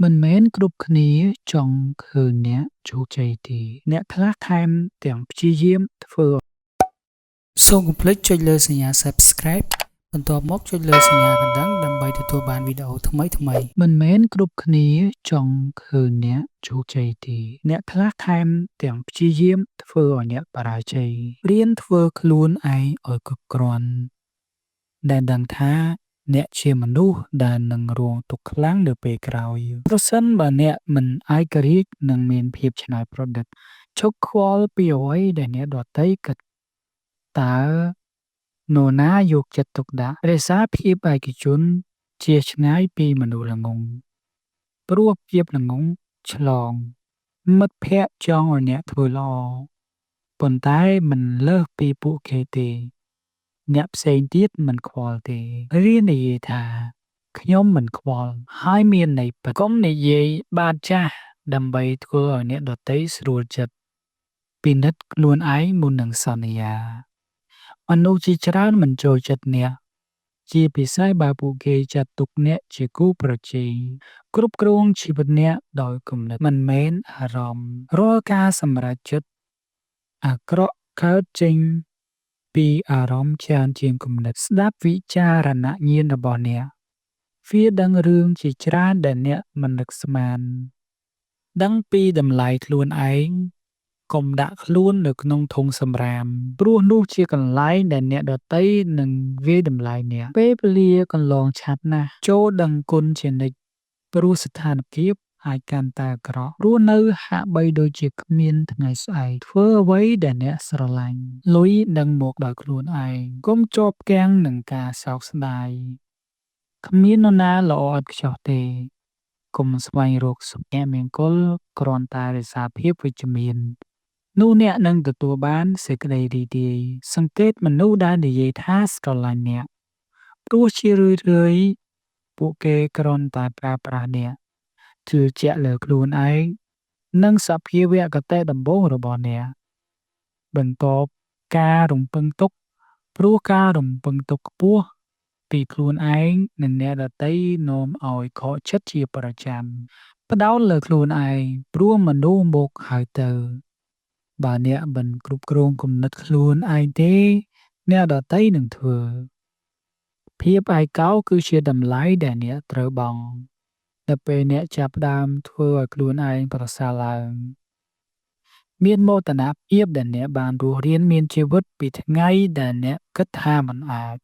មិនមែនគ្រប់គ្នាចង់ឃើញអ្នកជោគជ័យទេ អ្នកខ្លះថែមទាំងព្យាយាមធ្វើសូមកុំភ្លេចចុចលើសញ្ញា Subscribe បន្ទាប់មកចុចលើសញ្ញាកណ្ដឹងដើម្បីទទួលបានវីដេអូថ្មីៗមិនមែនគ្រប់គ្នាចង់ឃើញអ្នកជោគជ័យទេ អ្នកខ្លះថែមទាំងព្យាយាមធ្វើឲ្យអ្នកបរាជ័យរៀនធ្វើខ្លួនឯងឲ្យគ្រប់គ្រាន់ដែលដឹងថាអ្នកជាមនុស្សដែលនឹងរងទុក្ខខ្លាំងនៅពេលក្រោយប្រសិនបើអ្នកមិនឯករាជ្យនិងមានភាពច្នៃប្រឌិតឈប់ខ្វល់ពីអ្វីដែលអ្នកដទៃគិតតើនរណាយកចិត្តទុកដាក់រក្សាភាពឯកជនជៀសឆ្ងាយពីមនុស្សល្ងង់ព្រោះភាពល្ងង់ឆ្លងមិត្តភក្តិចង់ឲ្យអ្នកធ្វើល្អប៉ុន្តែមិនលើសពីពួកគេទេអ្នកផ្សេងទៀតមិនខ្វល់ទេរៀននិយាយថាខ្ញុំមិនខ្វល់ហើយមានន័យពិតកុំនិយាយបាទចាស់ដើម្បីធ្វើឲ្យអ្នកដទៃស្រួលចិត្តពិនិត្យខ្លួនឯងមុននឹងសន្យាមនុស្សជាច្រើនមិនចូលចិត្តអ្នកជាពិសេសបើពួកគេចាត់ទុកអ្នកជាគូប្រជែងគ្រប់គ្រងជីវិតអ្នកដោយគំនិតមិនមែនអារម្មណ៍រាល់ការសម្រេចចិត្តអាក្រក់កើតចេញពីអារម្មណ៍ច្រើនជាងគំនិតស្ដាប់វិចារណញ្ញាណរបស់អ្នកវាដឹងរឿងជាច្រើនដែលអ្នកមិននឹកស្មានដឹងពីតម្លៃខ្លួនឯងកុំដាក់ខ្លួននៅក្នុងធុងសំរាមព្រោះនោះជាកន្លែងដែលអ្នកដទៃនឹងវាយតម្លៃអ្នកពេលវេលាកន្លងឆាប់ណាស់ចូរដឹងគុណជានិច្ចព្រោះស្ថានភាពអាចកាន់តែអាក្រក់រស់នៅហាក់បីដូចជាគ្មានថ្ងៃស្អែកធ្វើអ្វីដែលអ្នកស្រឡាញ់លុយនឹងមកដោយខ្លួនឯងកុំជាប់គាំងនឹងការសោកស្ដាយគ្មាននរណាល្អឥតខ្ចោះទេកុំស្វែងរកសុភមង្គលគ្រាន់តែរក្សាភាពវិជ្ជមាននោះអ្នកនឹងទទួលបានសេចក្តីរីករាយសង្កេតមនុស្សដែលនិយាយថាស្រឡាញ់អ្នកព្រោះជារឿយៗពួកគេគ្រាន់តែប្រើប្រាស់អ្នកជឿជាក់លើខ្លួនឯងនិងសភាវគតិដំបូងរបស់អ្នកបន្ទាប់ការរំពឹងទុកព្រោះការរំពឹងទុកខ្ពស់ពីខ្លួនឯងនិងអ្នកដទៃនាំឲ្យខកចិត្តជាប្រចាំផ្ដោតលើខ្លួនឯងព្រោះមនុស្សមកហើយទៅបើអ្នកមិនគ្រប់គ្រងគំនិតខ្លួនឯងទេអ្នកដទៃនឹងធ្វើភាពឯកោគឺជាតម្លៃដែលអ្នកត្រូវបង់នៅពេលអ្នកចាប់ផ្ដើមធ្វើឲ្យខ្លួនឯងប្រសើរឡើងមានមោទនភាពដែលអ្នកបានរស់រានមានជីវិតពីថ្ងៃដែលអ្នកគិតថាមិនអាច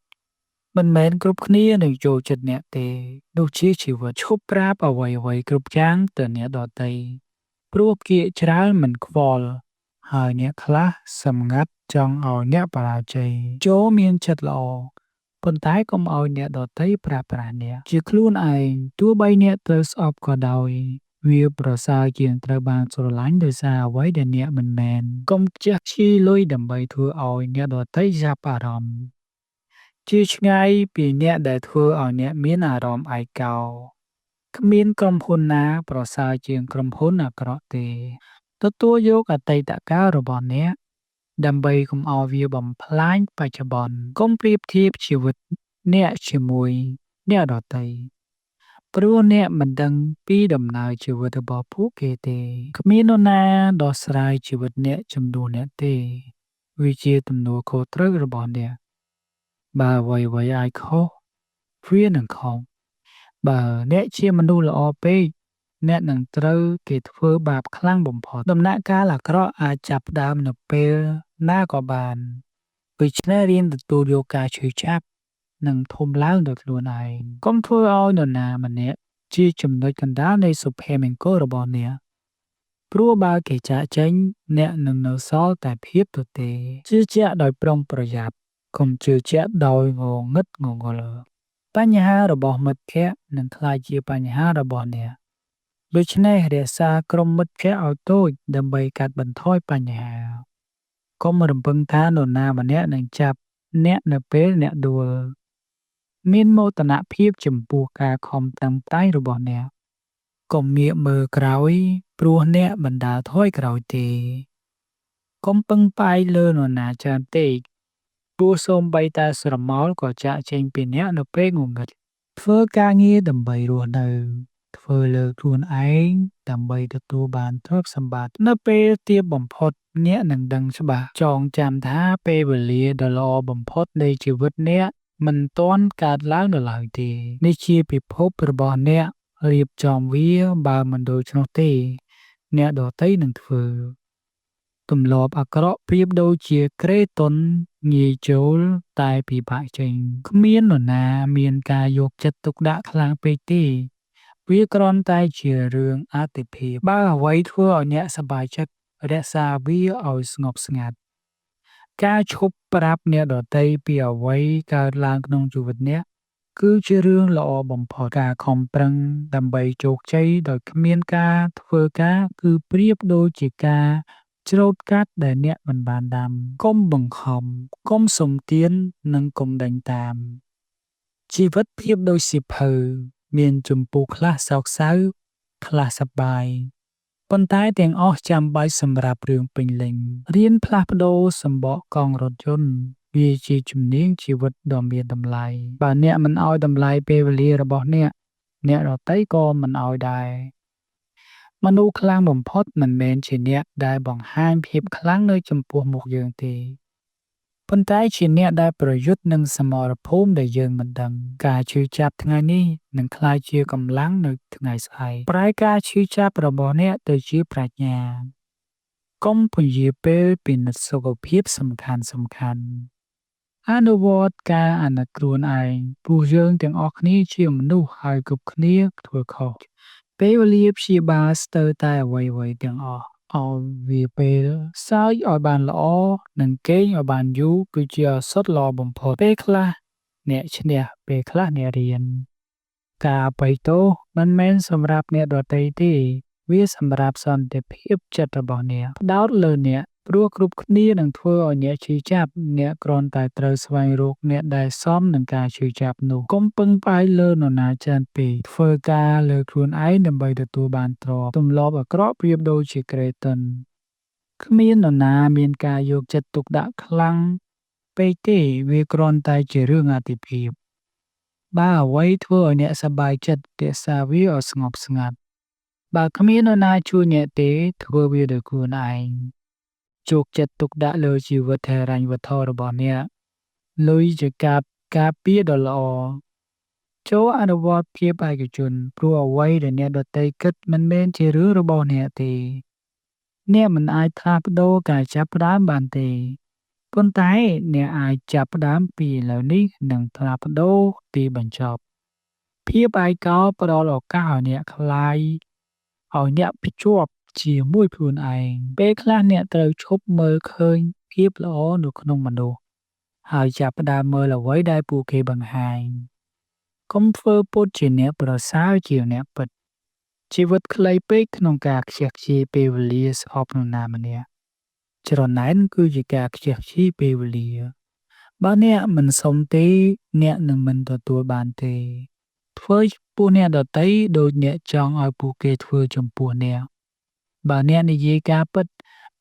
មិនមែនគ្រប់គ្នានឹងចូលចិត្តអ្នកទេនោះជាជីវិតឈប់ប្រាប់អ្វីៗគ្រប់យ៉ាងទៅអ្នកដទៃព្រោះភាគច្រើនមិនខ្វល់ហើយអ្នកខ្លះសម្ងាត់ចង់ឲ្យអ្នកបរាជ័យចូរមានចិត្តល្អប៉ុន្តែកុំឲ្យអ្នកដទៃប្រើប្រាស់អ្នកជាខ្លួនឯងទោះបីអ្នកត្រូវស្អប់ក៏ដោយវាប្រសើរជាងត្រូវបានស្រឡាញ់ដោយសារអ្វីដែលអ្នកមិនមែនកុំចេះខ្ជិលលុយដើម្បីធ្វើឲ្យអ្នកដទៃចាប់អារម្មណ៍ជឿឆ្ងាយពីអ្នកដែលធ្វើឲ្យអ្នកមានអារម្មណ៍ឯកោគ្មានក្រុមហ៊ុនណាប្រសើរជាងក្រុមហ៊ុនអាក្រក់ទេទទួលយកអតីតកាលរបស់អ្នកដើម្បីកុំឲ្យវាបំផ្លាញបច្ចុប្បន្នកុំប្រៀបធៀបជីវិតអ្នកជាមួយអ្នកដទៃព្រោះអ្នកមិនដឹងពីដំណើរជីវិតរបស់ពួកគេទេគ្មាននរណាដោះស្រាយជីវិតអ្នកជំនួសអ្នកទេវាជាទំនួលខុសត្រូវរបស់អ្នកបើអ្វីៗអាចខុសវានឹងខុសបើអ្នកជាមនុស្សល្អពេកអ្នកនឹងត្រូវគេធ្វើបាបខ្លាំងបំផុតដំណាក់កាលអាក្រក់អាចចាប់ផ្ដើមនៅពេលណាក៏បានដូច្នេះរៀនទទួលយកការឈឺចាប់និងធំឡើងដោយខ្លួនឯងកុំធ្វើឲ្យនរណាម្នាក់ជាចំណុចកណ្ដាលនៃសុភមង្គលរបស់អ្នកព្រោះបើគេចាកចេញអ្នកនឹងនៅសល់តែភាពទទេជឿជាក់ដោយប្រុងប្រយ័ត្នកុំជឿជាក់ដោយងងឹតងងល់បញ្ហារបស់មិត្តភក្តិនឹងក្លាយជាបញ្ហារបស់អ្នកដូច្នេះរក្សាក្រុមមិត្តភក្តិឲ្យតូចដើម្បីកាត់បន្ថយបញ្ហាកុំរំពឹងថានរណាម្នាក់នឹងចាប់អ្នកនៅពេលអ្នកដួលមានមោទនភាពចំពោះការខំប្រឹងប្រែងរបស់អ្នកកុំងាកមើលក្រោយព្រោះអ្នកមិនដើរថយក្រោយទេកុំពឹងផ្អែកលើនរណាច្រើនពេកព្រោះសូម្បីតែស្រមោលក៏ចាកចេញពីអ្នកនៅពេលងងឹតធ្វើការងារដើម្បីរស់នៅ ធ្វើលើខ្លួនឯងដើម្បីទទួលបានទ្រព្យសម្បត្តិនៅពេលទាបបំផុតអ្នកនឹងដឹងច្បាស់ចងចាំថាពេលវេលាដ៏ល្អបំផុតនៃជីវិតអ្នកមិនទាន់កើតឡើងនៅឡើយទេនេះជាពិភពរបស់អ្នករៀបចំវាបើមិនដូច្នោះទេអ្នកដទៃនឹងធ្វើទម្លាប់អាក្រក់ប្រៀបដូចជាគ្រែតុនងាយចូលតែពិបាកចេញគ្មាននរណាមានការយកចិត្តទុកដាក់ខ្លាំងពេកទេវាគ្រាន់តែជារឿងអាទិភាពបើអ្វីធ្វើឲ្យអ្នកសប្បាយចិត្តរក្សាវាឲ្យស្ងប់ស្ងាត់ការឈប់ប្រាប់អ្នកដទៃពីអ្វីកើតឡើងក្នុងជីវិតអ្នកគឺជារឿងល្អបំផុតការខំប្រឹងដើម្បីជោគជ័យដោយគ្មានការធ្វើការគឺប្រៀបដូចជាការច្រូតកាត់ដែលអ្នកមិនបានដាំកុំបង្ខំកុំសុំទាននិងកុំដេញតាមជីវិតប្រៀបដូចសៀវភៅមានជំពូកខ្លះសោកសៅខ្លះសប្បាយប៉ុន្តែទាំងអស់ចាំបាច់សម្រាប់រឿងពេញលេញរៀនផ្លាស់ប្ដូរសម្បកកង់រថយន្តវាជាជំនាញជីវិតដ៏មានតម្លៃបើអ្នកមិនឲ្យតម្លៃពេលវេលារបស់អ្នកអ្នកដទៃក៏មិនឲ្យដែរមនុស្សខ្លាំងបំផុតមិនមែនជាអ្នកដែលបង្ហាញភាពខ្លាំងនៅចំពោះមុខយើងទេប៉ុន្តែជាអ្នកដែលប្រយុទ្ធនឹងសមរភូមិដែលយើងមិនដឹងការឈឺចាប់ថ្ងៃនេះនឹងក្លាយជាកម្លាំងនៅថ្ងៃស្អែកប្រែការឈឺចាប់របស់អ្នកទៅជាប្រាជ្ញាកុំពន្យាពេលពិនិត្យសុខភាពសំខាន់អនុវត្តការអាណិតខ្លួនឯងព្រោះយើងទាំងអស់គ្នាជាមនុស្សហើយគ្រប់គ្នាធ្វើខុសពេលវេលាព្យាបាលស្ទើរតែអ្វីៗទាំងអស់ឲ្យវាពេលសើចឲ្យបានល្អនិងគេងឲ្យបានយូរគឺជាឱសថល្អបំផុតពេលខ្លះអ្នកឈ្នះពេលខ្លះអ្នករៀនការអភ័យទោសមិនមែនសម្រាប់អ្នកដទៃទេវាសម្រាប់សន្តិភាពចិត្តរបស់អ្នកផ្ដោតលើអ្នកព្រោះគ្រប់គ្នានឹងធ្វើឲ្យអ្នកឈឺចាប់អ្នកគ្រាន់តែត្រូវស្វែងរកអ្នកដែលសមនឹងការឈឺចាប់នោះកុំពឹងផ្អែកលើនរណាច្រើនពេកធ្វើការលើខ្លួនឯងដើម្បីទទួលបានទ្រព្យទម្លាប់អាក្រក់ប្រៀបដូចជាគ្រែតុនគ្មាននរណាមានការយកចិត្តទុកដាក់ខ្លាំងពេកទេវាគ្រាន់តែជារឿងអាទិភាពបើអ្វីធ្វើឲ្យអ្នកសប្បាយចិត្តរក្សាវាឲ្យស្ងប់ស្ងាត់បើគ្មាននរណាជួយអ្នកទេធ្វើវាដោយខ្លួនឯងជោគចិត្តទុកដាក់លើជីវិតហិរញ្ញវត្ថុរបស់អ្នកលុយជាការពារដ៏ល្អចូលអនុវត្តភាពឯកជនព្រោះអ្វីដែលអ្នកដទៃគិតមិនមែនជារឿងរបស់អ្នកទេអ្នកមិនអាចផ្លាស់ប្ដូរការចាប់ផ្ដើមបានទេប៉ុន្តែអ្នកអាចចាប់ផ្ដើមពីឥឡូវនេះនិងផ្លាស់ប្ដូរទីបញ្ចប់ភាពឯកោផ្ដល់ឱកាសឲ្យអ្នកខ្លាយឲ្យអ្នកភ្ជាប់ជាមួយខ្លួនឯងពេលខ្លះអ្នកត្រូវឈប់មើលឃើញភាពល្អនៅក្នុងមនុស្សហើយចាប់ផ្ដើមមើលអ្វីដែលពួកគេបង្ហាញកុំធ្វើពុតជាអ្នកប្រសើរជាអ្នកពិតជីវិតខ្លីពេកក្នុងការខ្ជះខ្ជាយពេលវេលាស្អប់នរណាម្នាក់ច្រណែនគឺជាការខ្ជះខ្ជាយពេលវេលាបើអ្នកមិនសុំទេអ្នកនឹងមិនទទួលបានទេធ្វើចំពោះអ្នកដទៃដូចអ្នកចង់ឲ្យពួកគេធ្វើចំពោះអ្នកបើអ្នកនិយាយការពិត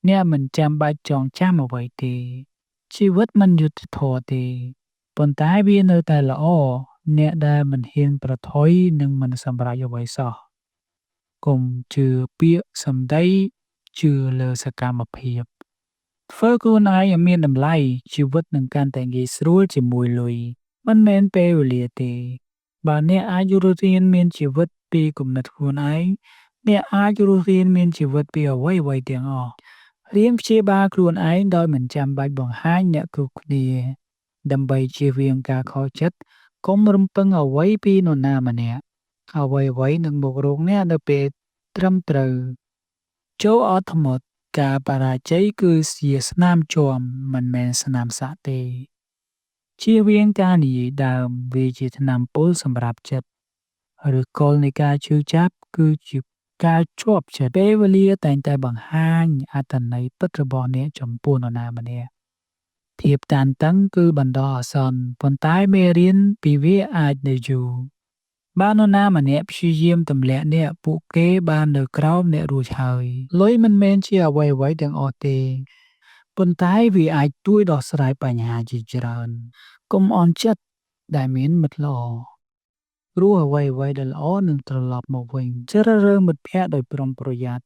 អ្នកមិនចាំបាច់ចងចាំអ្វីទេជីវិតមិនយុត្តិធម៌ទេប៉ុន្តែវានៅតែល្អអ្នកដែលមិនហ៊ានប្រថុយនឹងមិនសម្រេចអ្វីសោះកុំជឿពាក្យសម្ដីជឿលើសកម្មភាពធ្វើខ្លួនឯងឲ្យមានតម្លៃជីវិតនឹងកាន់តែងាយស្រួលជាមួយលុយមិនមែនពេលវេលាទេបើអ្នកអាចរស់រានមានជីវិតពីគំនិតខ្លួនឯងអ្នកអាចរស់រានមានជីវិតពីអ្វីៗទាំងអស់រៀនព្យាបាលខ្លួនឯងដោយមិនចាំបាច់បង្ហាញអ្នកគ្រប់គ្នាដើម្បីជៀសវាងការខកចិត្តកុំរំពឹងអ្វីពីនរណាម្នាក់អ្វីៗនឹងមករកអ្នកនៅពេលត្រឹមត្រូវចូលអត់ធ្មត់ការបរាជ័យគឺជាស្នាមជាំមិនមែនស្នាមសាក់ទេជៀសវាងការនិយាយដើមវាជាថ្នាំពុលសម្រាប់ចិត្តឬគល់នៃការឈឺចាប់គឺជាការជាប់ចិត្តពេលវេលាតែងតែបង្ហាញអត្ថន័យពិតរបស់អ្នកចំពោះនរណាម្នាក់ភាពតានតឹងគឺបណ្ដោះអាសន្នប៉ុន្តែមេរៀនពីវាអាចនៅយូរបើនរណាម្នាក់ព្យាយាមទម្លាក់អ្នកពួកគេបាននៅក្រោមអ្នករួចហើយលុយមិនមែនជាអ្វីៗទាំងអស់ទេប៉ុន្តែវាអាចជួយដោះស្រាយបញ្ហាជាច្រើនកុំអន់ចិត្តដែលមានមិត្តល្អ ព្រោះអ្វីៗដែលល្អនឹងត្រឡប់មកវិញជ្រើសរើសមិត្តភក្តិដោយប្រុងប្រយ័ត្ន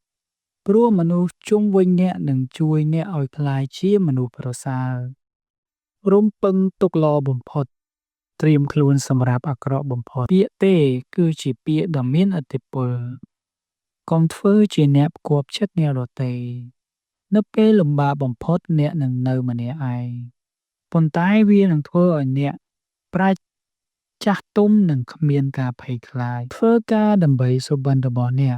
ព្រោះមនុស្សជុំវិញអ្នកនឹងជួយអ្នកឲ្យក្លាយជាមនុស្សប្រសើររំពឹងទុកល្អបំផុតត្រៀមខ្លួនសម្រាប់អាក្រក់បំផុតពាក្យទេគឺជាពាក្យដ៏មានឥទ្ធិពលកុំធ្វើជាអ្នកផ្គាប់ចិត្តអ្នកដទៃនៅពេលលំបាកបំផុតអ្នកនឹងនៅម្នាក់ឯងប៉ុន្តែវានឹងធ្វើឲ្យអ្នកប្រាជ្ញចាស់ទុំនិងគ្មានការភ័យខ្លាចធ្វើការដើម្បីសុបិនរបស់អ្នក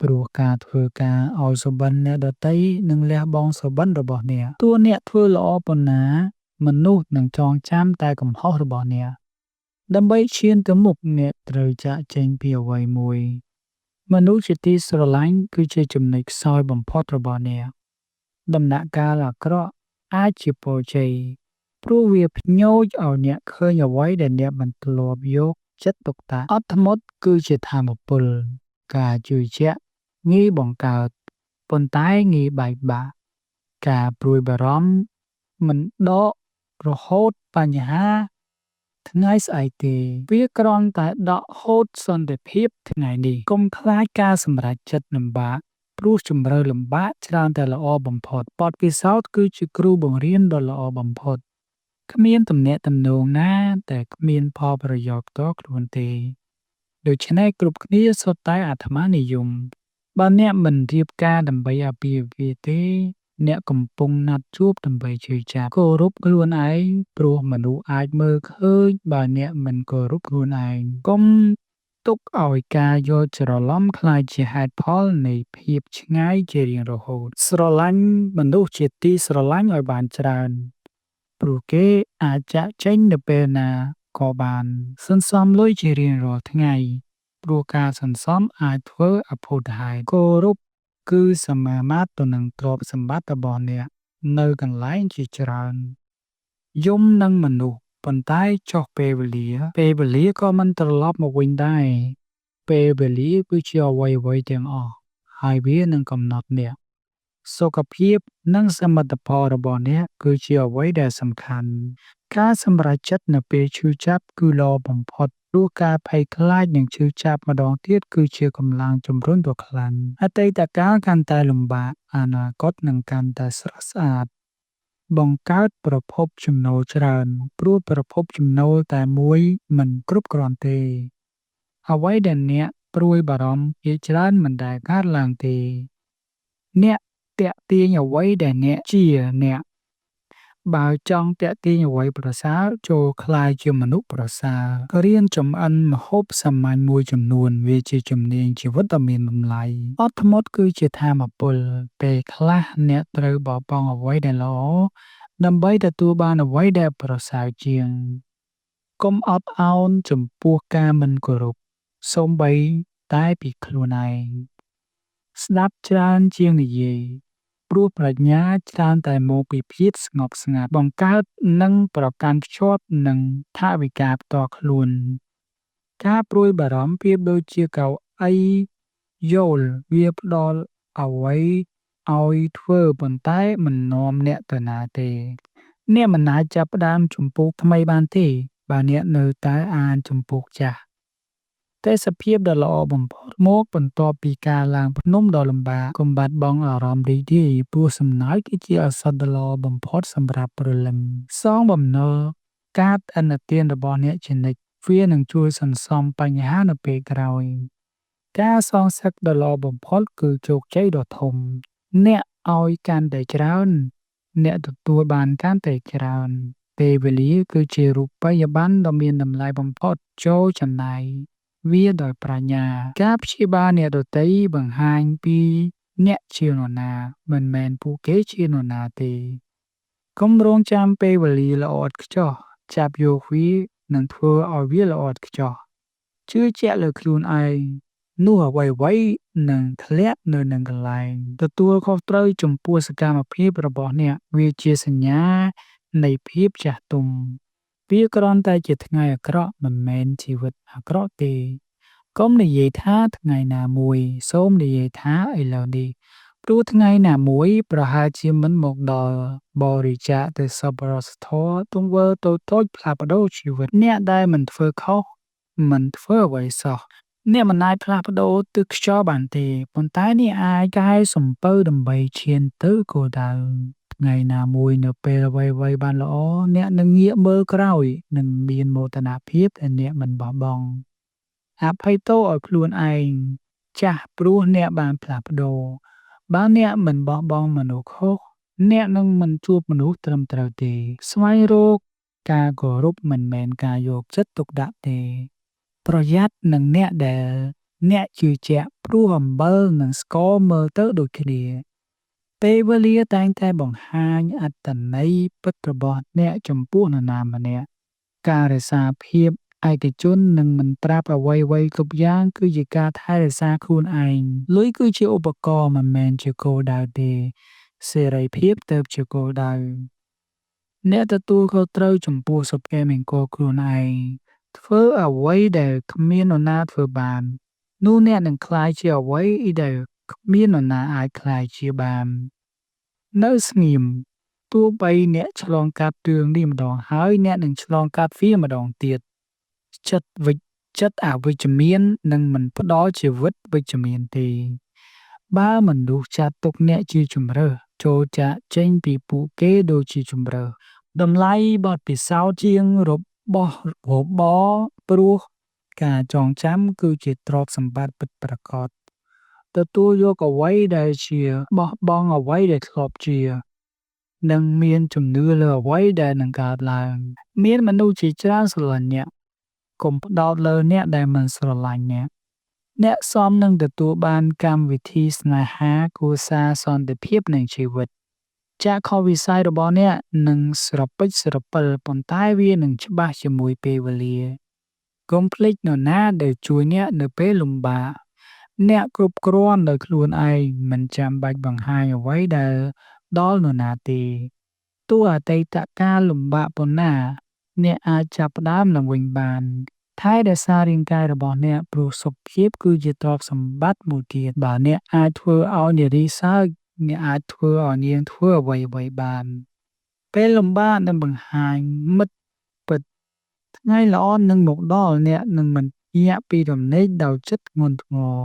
ព្រោះការធ្វើការឲ្យសុបិនអ្នកដទៃនឹងលះបង់សុបិនរបស់អ្នកតួអ្នកធ្វើល្អប៉ុណ្ណាមនុស្សនឹងចងចាំតែកំហុសរបស់អ្នកដើម្បីឈានទៅមុខអ្នកត្រូវចាកចេញពីអ្វីមួយមនុស្សជាទីស្រឡាញ់គឺជាចំណុចខ្សោយបំផុតរបស់អ្នកដំណាក់កាលអាក្រក់អាចជាពរជ័យព្រោះវាភ្ញូចឲ្យអ្នកឃើញអ្វីដែលអ្នកមិនធ្លាប់យកចិត្តទុកដាក់អត់ធ្មត់គឺជាធម៌ពលការជឿជាក់ងាយបង្កើតប៉ុន្តែងាយបែកបាក់ការព្រួយបារម្ភមិនដករហូតបញ្ហាថ្ងៃស្អែកទេវាគ្រាន់តែដកហូតសន្តិភាពថ្ងៃនេះកុំខ្លាចការសម្រេចចិត្តលំបាកព្រោះជម្រើសលំបាកច្រើនតែល្អបំផុតបទពិសោធន៍គឺជាគ្រូបង្រៀនដ៏ល្អបំផុតគ្មានទំនាក់ទំនងណាតែគ្មានផលប្រយោជន៍ផ្ទាល់ខ្លួនទេដូច្នេះគ្រប់គ្នាសុទ្ធតែអាត្មានិយមបើអ្នកមិនរៀបការដើម្បីអាពាហ៍ពិពាហ៍ទេអ្នកកំពុងណាត់ជួបដើម្បីជឿចាប់គោរពខ្លួនឯងព្រោះមនុស្សអាចមើលឃើញបើអ្នកមិនគោរពខ្លួនឯងកុំទុកឲ្យការយល់ច្រឡំក្លាយជាហេតុផលនៃភាពឆ្ងាយជារៀងរហូតស្រឡាញ់មនុស្សជាទីស្រឡាញ់ឲ្យបានច្រើនព្រោះគេអាចចាកចេញនៅពេលណាក៏បានសន្សំលុយជារៀងរាល់ថ្ងៃព្រោះការសន្សំអាចធ្វើអភូតហេតុគោរពគឺសមាមាត្រទៅនឹងទ្រព្យសម្បត្តិរបស់អ្នកនៅកន្លែងជាច្រើនយំនឹងមនុស្សប៉ុន្តែចុះពេលវេលាក៏មិនត្រឡប់មកវិញដែរពេលវេលាគឺជាអ្វីៗទាំងអស់ហើយវានឹងកំណត់អ្នកសុខភាពនិងសមិទ្ធផលរបស់អ្នកគឺជាអ្វីដែលសំខាន់ការសម្រេចចិត្តនៅពេលឈឺចាប់គឺល្អបំផុតព្រោះការភ័យខ្លាចនឹងឈឺចាប់ម្ដងទៀតគឺជាកម្លាំងជំរុញដ៏ខ្លាំងអតីតកាលកាន់តែលំបាកអនាគតនឹងកាន់តែស្រស់ស្អាតបង្កើតប្រភពចំណូលច្រើនព្រោះប្រភពចំណូលតែមួយមិនគ្រប់គ្រាន់ទេអ្វីដែលអ្នកព្រួយបារម្ភភាគច្រើនមិនដែលកើតឡើងទេអ្នកតាក់ទាញអ្វីដែលអ្នកជាអ្នកបើចង់តាក់ទាញអ្វីប្រសើរចូលក្លាយជាមនុស្សប្រសើររៀនចម្អិនម្ហូបសាមញ្ញមួយចំនួនវាជាជំនាញជីវិតដ៏មានតម្លៃអត់ធ្មត់គឺជាធម៌ពលពេលខ្លះអ្នកត្រូវបោះបង់អ្វីដែលល្អដើម្បីទទួលបានអ្វីដែលប្រសើរជាងកុំអត់ឱនចំពោះការមិនគោរពសូម្បីតែពីខ្លួនឯងស្ដាប់ច្រើនជាងនិយាយព្រោះប្រាជ្ញាច្រើនតែមកពីភាពស្ងប់ស្ងាត់បង្កើតនិងប្រកាន់ភ្ជាប់នឹងថវិកាផ្ទាល់ខ្លួនការព្រួយបារម្ភប្រៀបដូចជាកៅអីយល់វាផ្ដល់អ្វីឲ្យធ្វើប៉ុន្តែមិននាំអ្នកទៅណាទេអ្នកមិនអាចចាប់ផ្ដើមជំពូកថ្មីបានទេបើអ្នកនៅតែអានជំពូកចាស់ទេសភាពដ៏ល្អបំផុតមកបន្ទាប់ពីការឡើងភ្នំដ៏លំបាកកុំបាត់បង់អារម្មណ៍រីករាយព្រោះសំណើចគឺជាឱសថដ៏ល្អបំផុតសម្រាប់ព្រលឹងសងបំណុលកាតឥណទានរបស់អ្នកជានិច្ចវានឹងជួយសន្សំបញ្ហានៅពេលក្រោយការសងសឹកដ៏ល្អបំផុតគឺជោគជ័យដ៏ធំអ្នកឲ្យកាន់តែច្រើនអ្នកទទួលបានកាន់តែច្រើនពេលវេលាគឺជារូបិយប័ណ្ណដ៏មានតម្លៃបំផុតចូលចំណាយវាដោយប្រាជ្ញាការព្យាបាលអ្នកដទៃបង្ហាញពីអ្នកជានរណាមិនមែនពួកគេជានរណាទេកុំរងចាំពេលវេលាល្អឥតខ្ចោះចាប់យកវានឹងធ្វើឲ្យវាល្អឥតខ្ចោះជឿជាក់លើខ្លួនឯងនោះអ្វីៗនឹងធ្លាក់នៅនឹងកន្លែងទទួលខុសត្រូវចំពោះសកម្មភាពរបស់អ្នកវាជាសញ្ញានៃភាពចាស់ទុំវាគ្រាន់តែជាថ្ងៃអាក្រក់មិនមែនជីវិតអាក្រក់ទេកុំនិយាយថាថ្ងៃណាមួយសូមនិយាយថាឥឡូវនេះព្រោះថ្ងៃណាមួយប្រហែលជាមិនមកដល់បរិច្ចាគទៅសប្បុរសធម៌ទង្វើតូចៗផ្លាស់ប្ដូរជីវិតអ្នកដែលមិនធ្វើខុស មិនធ្វើអ្វីសោះអ្នកមិនអាចផ្លាស់ប្ដូរទិសខ្យល់បានទេប៉ុន្តែអ្នកអាចកែសំពៅដើម្បីឈានទៅគោលដៅថ្ងៃណាមួយនៅពេលអ្វីៗបានល្អអ្នកនឹងងាកមើលក្រោយនិងមានមោទនភាពដែលអ្នកមិនបោះបង់អភ័យទោសឲ្យខ្លួនឯងចាស់ព្រោះអ្នកបានផ្លាស់ប្ដូរបើអ្នកមិនបោះបង់មនុស្សខុសអ្នកនឹងមិនជួបមនុស្សត្រឹមត្រូវទេស្វែងរកការគោរពមិនមែនការយកចិត្តទុកដាក់ទេប្រយ័ត្ននឹងអ្នកដែលអ្នកជឿជាក់ព្រោះអំបិលនិងស្ករមើលទៅដូចគ្នាពេលវេលាតែងតែបង្ហាញអត្តន័យពិតរបស់អ្នកចំពោះនរណាម្នាក់ការរក្សាភាពឯកជននិងមិនប្រាប់អ្វីៗគ្រប់យ៉ាងគឺជាការថែរក្សាខ្លួនឯងលុយគឺជាឧបករណ៍មិនមែនជាគោលដៅទេសេរីភាពទើបជាគោលដៅអ្នកទទួលខុសត្រូវចំពោះសុភមង្គលខ្លួនឯងធ្វើអ្វីដែលគ្មាននរណាធ្វើបាននោះអ្នកនឹងក្លាយជាអ្វីដែលគ្មាននរណាអាចក្លាយជាបាននៅស្ងៀមទោះបីអ្នកឆ្លងកាត់រឿងនេះម្ដងហើយអ្នកនឹងឆ្លងកាត់វាម្ដងទៀតចិត្តអវិជ្ជមាននឹងមិនផ្ដល់ជីវិតវិជ្ជមានទេបើមនុស្សចាត់ទុកអ្នកជាជំរើសចូលចាកចេញពីពួកគេដូចជាជំរើសតម្លៃបទពិសោធន៍ជាងរបស់របរព្រោះការចងចាំគឺជាទ្រព្យសម្បត្តិពិតប្រាកដទទួលយកអ្វីដែលជាបោះបង់អ្វីដែលធ្លាប់ជានិងមានជំនឿលើអ្វីដែលនឹងកើតឡើងមានមនុស្សជាច្រើនស្រឡាញ់អ្នកកុំផ្ដោតលើអ្នកដែលមិនស្រឡាញ់អ្នកសមនឹងទទួលបានកម្មវិធីស្នេហាគូសារសន្តិភាពនៃជីវិតចាក់ខុសវិស័យរបស់អ្នកនឹងស្រពេចស្រពិលប៉ុន្តែវានឹងច្បាស់ជាមួយពេលវេលាកុំភ្លេចនរណាដែលជួយអ្នកនៅពេលលំបាកអ្នកគ្រប់គ្រាន់ដោយខ្លួនឯងមិនចាំបាច់បង្ហាញអ្វីដែលដល់នរណាទេទោះអតីតកាលលំបាកប៉ុណ្ណាអ្នកអាចចាប់ផ្ដើមឡើងវិញបានថែរក្សារាងកាយរបស់អ្នកព្រោះសុខភាពគឺជាទ្រព្យសម្បត្តិមួយទៀតបើអ្នកអាចធ្វើឲ្យនារីសើចអ្នកអាចធ្វើឲ្យនាងធ្វើអ្វីៗបានពេលលំបាកនឹងបង្ហាញមិត្តពិតថ្ងៃល្អនឹងមកដល់អ្នកនឹងមិនញាក់ពីរំលែកដោយចិត្តធ្ងន់ធ្ងរ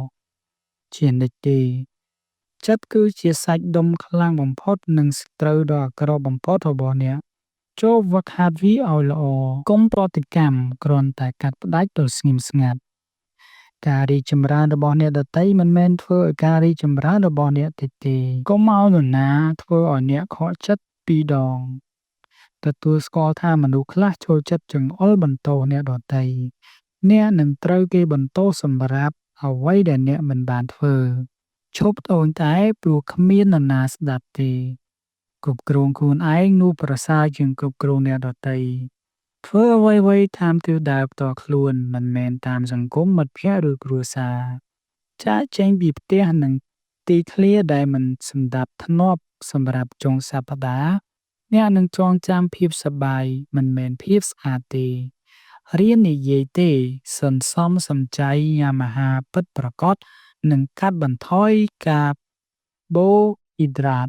ជានិច្ចទេចិត្តគឺជាសាច់ដុំខ្លាំងបំផុតនិងសត្រូវដ៏អាក្រក់បំផុតរបស់អ្នកចូលវឹកហាត់វាឲ្យល្អកុំប្រតិកម្មគ្រាន់តែកាត់ផ្ដាច់ដោយស្ងៀមស្ងាត់ការរីកចម្រើនរបស់អ្នកដទៃមិនមែនធ្វើឲ្យការរីកចម្រើនរបស់អ្នកតិចទេកុំឲ្យនរណាធ្វើឲ្យអ្នកខកចិត្តពីរដងទទួលស្គាល់ថាមនុស្សខ្លះចូលចិត្តចង្អុលបន្ទោសអ្នកដទៃអ្នកនឹងត្រូវគេបន្ទោសសម្រាប់អ្វីដែលអ្នកមិនបានធ្វើឈប់ត្អូញត្អែព្រោះគ្មាននរណាស្ដាប់ទេគ្រប់គ្រងខ្លួនឯងនោះប្រសើរជាងគ្រប់គ្រងអ្នកដទៃធ្វើអ្វីៗតាមទិសដៅផ្ទាល់ខ្លួនមិនមែនតាមសង្គមមិត្តភ័ក្តិឬគ្រួសារចាកចេញពីផ្ទះនិងទីធ្លាដែលមិនសម្ដាប់ធ្នាប់សម្រាប់ចុងសប្តាហ៍អ្នកនឹងចងចាំភាពសប្បាយមិនមែនភាពស្អាតទេរៀននិយាយទេសន្សំសំចៃញ៉ាំអាហារពិតប្រាកដនិងកាត់បន្ថយកាបូអ៊ីដ្រាត